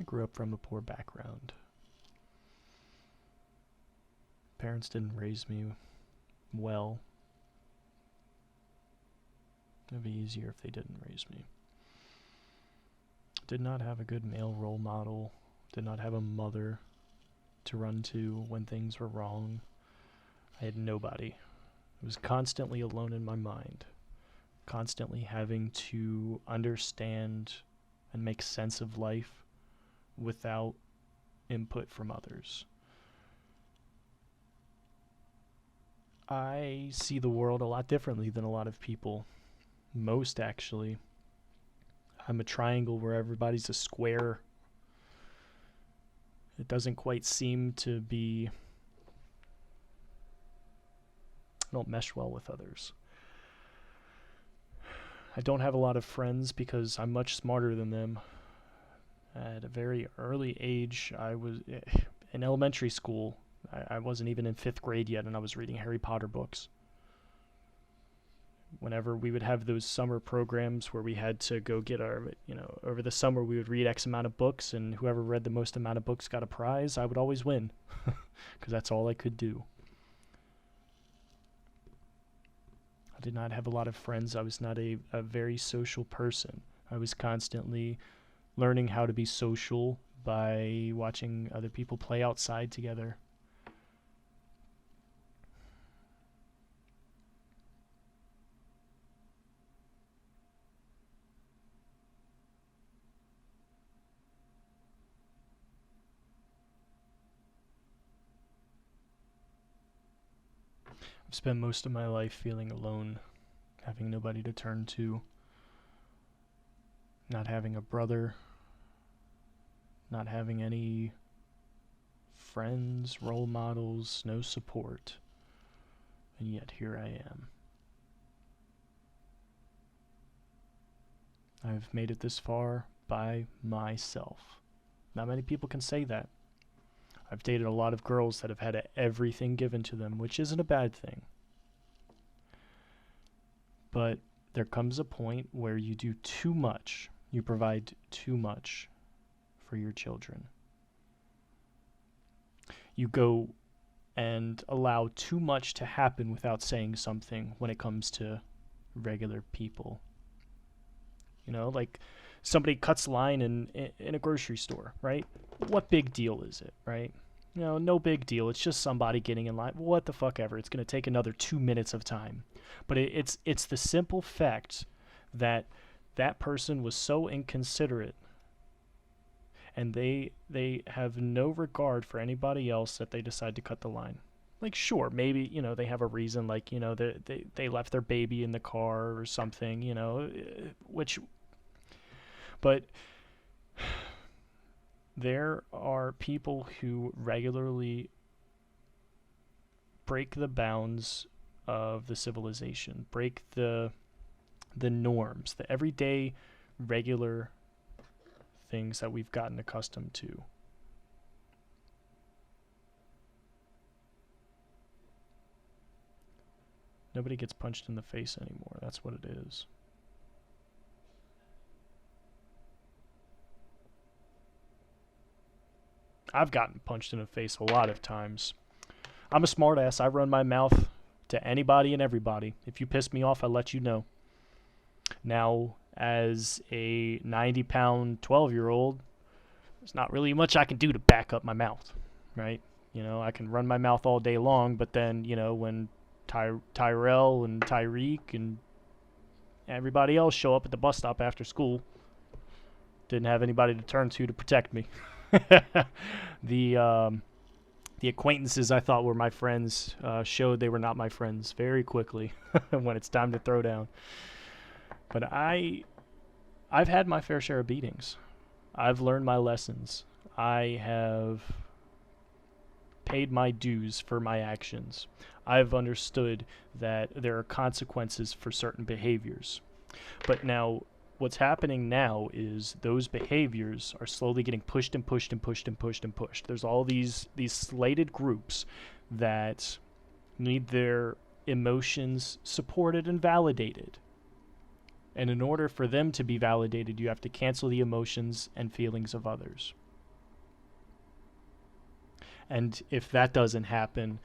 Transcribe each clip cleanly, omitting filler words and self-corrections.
grew up from a poor background. Parents didn't raise me well. It'd be easier if they didn't raise me. Did not have a good male role model. Did not have a mother to run to when things were wrong. I had nobody. I was constantly alone in my mind. Constantly having to understand and make sense of life without input from others. I see the world a lot differently than a lot of people. Most, actually. I'm a triangle where everybody's a square. It doesn't quite seem to be... I don't mesh well with others. I don't have a lot of friends because I'm much smarter than them. At a very early age, I was in elementary school. I wasn't even in 5th grade yet, and I was reading Harry Potter books. Whenever we would have those summer programs where we had to go get our, over the summer we would read X amount of books, and whoever read the most amount of books got a prize, I would always win, because that's all I could do. I did not have a lot of friends. I was not a very social person. I was constantly learning how to be social by watching other people play outside together. I've spent most of my life feeling alone, having nobody to turn to, not having a brother, not having any friends, role models, no support, and yet here I am. I've made it this far by myself. Not many people can say that. I've dated a lot of girls that have had everything given to them, which isn't a bad thing. But there comes a point where you do too much. You provide too much for your children. You go and allow too much to happen without saying something when it comes to regular people. Like somebody cuts line in a grocery store, right? What big deal is it, right? No big deal. It's just somebody getting in line. What the fuck ever. It's going to take another 2 minutes of time. But it's the simple fact that that person was so inconsiderate and they have no regard for anybody else that they decide to cut the line. Like, sure, maybe, they have a reason, like, they left their baby in the car or something, which... But there are people who regularly break the bounds of the civilization, break the norms, the everyday, regular things that we've gotten accustomed to. Nobody gets punched in the face anymore. That's what it is. I've gotten punched in the face a lot of times. I'm a smartass. I run my mouth to anybody and everybody. If you piss me off, I let you know. Now, as a 90-pound 12-year-old, there's not really much I can do to back up my mouth, right? I can run my mouth all day long, but then, when Tyrell and Tyreek and everybody else show up at the bus stop after school, didn't have anybody to turn to protect me. The acquaintances I thought were my friends showed they were not my friends very quickly when it's time to throw down. But I've had my fair share of beatings. I've learned my lessons. I have paid my dues for my actions. I've understood that there are consequences for certain behaviors. But now, what's happening now is those behaviors are slowly getting pushed and pushed and pushed and pushed and pushed. There's all these slated groups that need their emotions supported and validated. And in order for them to be validated, you have to cancel the emotions and feelings of others. And if that doesn't happen,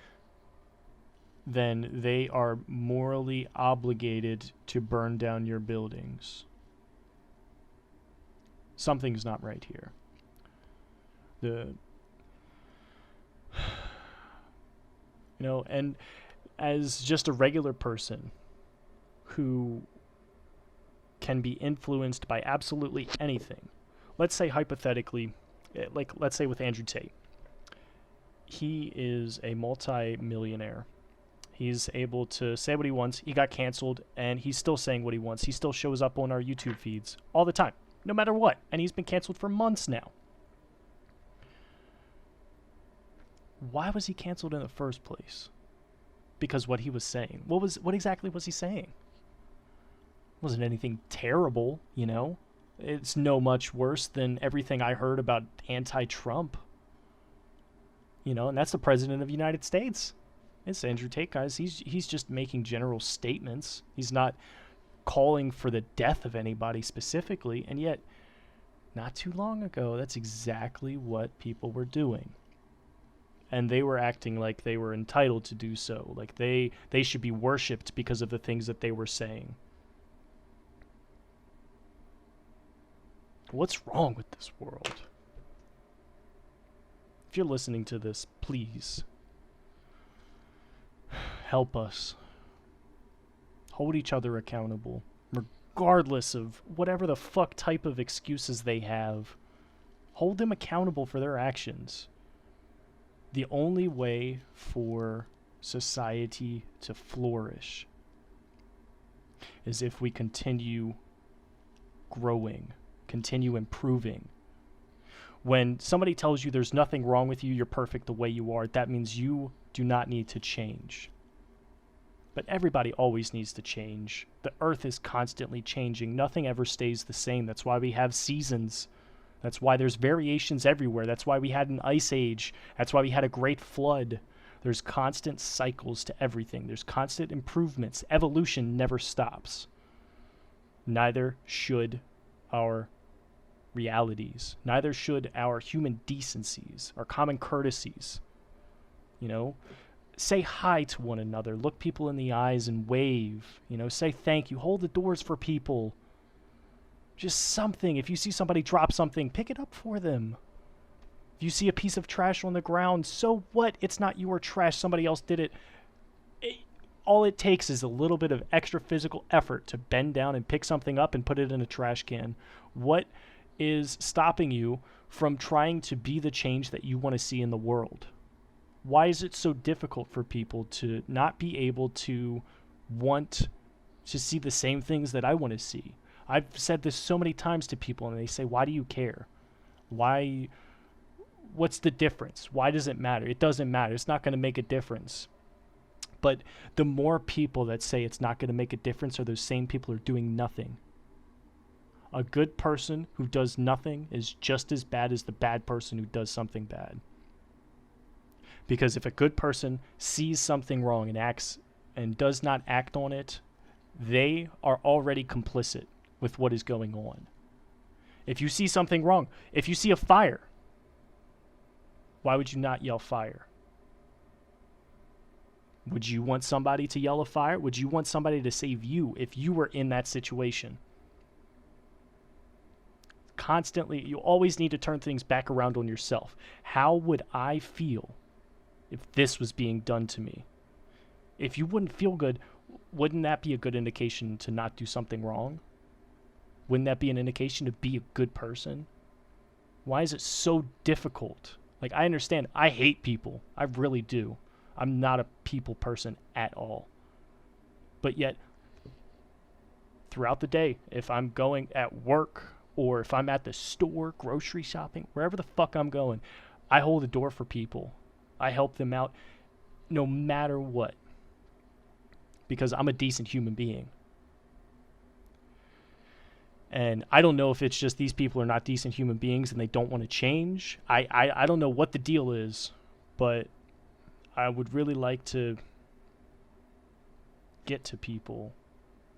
then they are morally obligated to burn down your buildings. Something's not right here. And as just a regular person who can be influenced by absolutely anything, let's say hypothetically, let's say with Andrew Tate, he is a multi-millionaire. He's able to say what he wants. He got canceled, and he's still saying what he wants. He still shows up on our YouTube feeds all the time, no matter what. And he's been canceled for months now. Why was he canceled in the first place? Because what he was saying. What exactly was he saying? It wasn't anything terrible, you know? It's no much worse than everything I heard about anti-Trump. You know, and that's the president of the United States. It's Andrew Tate, guys. He's just making general statements. He's not calling for the death of anybody specifically, and yet not too long ago that's exactly what people were doing. And they were acting like they were entitled to do so, like they should be worshipped because of the things that they were saying. What's wrong with this world? If you're listening to this, please help us. Hold each other accountable, regardless of whatever the fuck type of excuses they have. Hold them accountable for their actions. The only way for society to flourish is if we continue growing, continue improving. When somebody tells you there's nothing wrong with you, you're perfect the way you are, that means you do not need to change. But everybody always needs to change. The earth is constantly changing. Nothing ever stays the same. That's why we have seasons. That's why there's variations everywhere. That's why we had an ice age. That's why we had a great flood. There's constant cycles to everything. There's constant improvements. Evolution never stops. Neither should our realities. Neither should our human decencies, our common courtesies. You know, say hi to one another. Look people in the eyes and wave. You know, say thank you. Hold the doors for people. Just something. If you see somebody drop something, pick it up for them. If you see a piece of trash on the ground, so what? It's not your trash. Somebody else did it. All it takes is a little bit of extra physical effort to bend down and pick something up and put it in a trash can. What is stopping you from trying to be the change that you want to see in the world? Why is it so difficult for people to not be able to want to see the same things that I want to see? I've said this so many times to people, and they say, why do you care? Why? What's the difference? Why does it matter? It doesn't matter. It's not going to make a difference. But the more people that say it's not going to make a difference are those same people who are doing nothing. A good person who does nothing is just as bad as the bad person who does something bad. Because if a good person sees something wrong and acts and does not act on it, they are already complicit with what is going on. If you see something wrong, if you see a fire, why would you not yell fire? Would you want somebody to yell a fire? Would you want somebody to save you if you were in that situation? Constantly, you always need to turn things back around on yourself. How would I feel if this was being done to me? If you wouldn't feel good, wouldn't that be a good indication to not do something wrong? Wouldn't that be an indication to be a good person? Why is it so difficult? Like, I understand, I hate people. I really do. I'm not a people person at all. But yet, throughout the day, if I'm going at work or if I'm at the store, grocery shopping, wherever the fuck I'm going, I hold the door for people. I help them out no matter what. Because I'm a decent human being. And I don't know if it's just these people are not decent human beings and they don't want to change. I don't know what the deal is, but I would really like to get to people.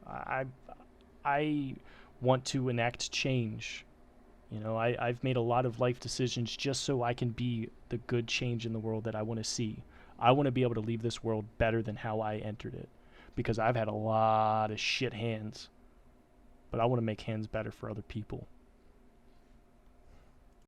I want to enact change. You know, I've made a lot of life decisions just so I can be the good change in the world that I want to see. I want to be able to leave this world better than how I entered it, because I've had a lot of shit hands, but I want to make hands better for other people.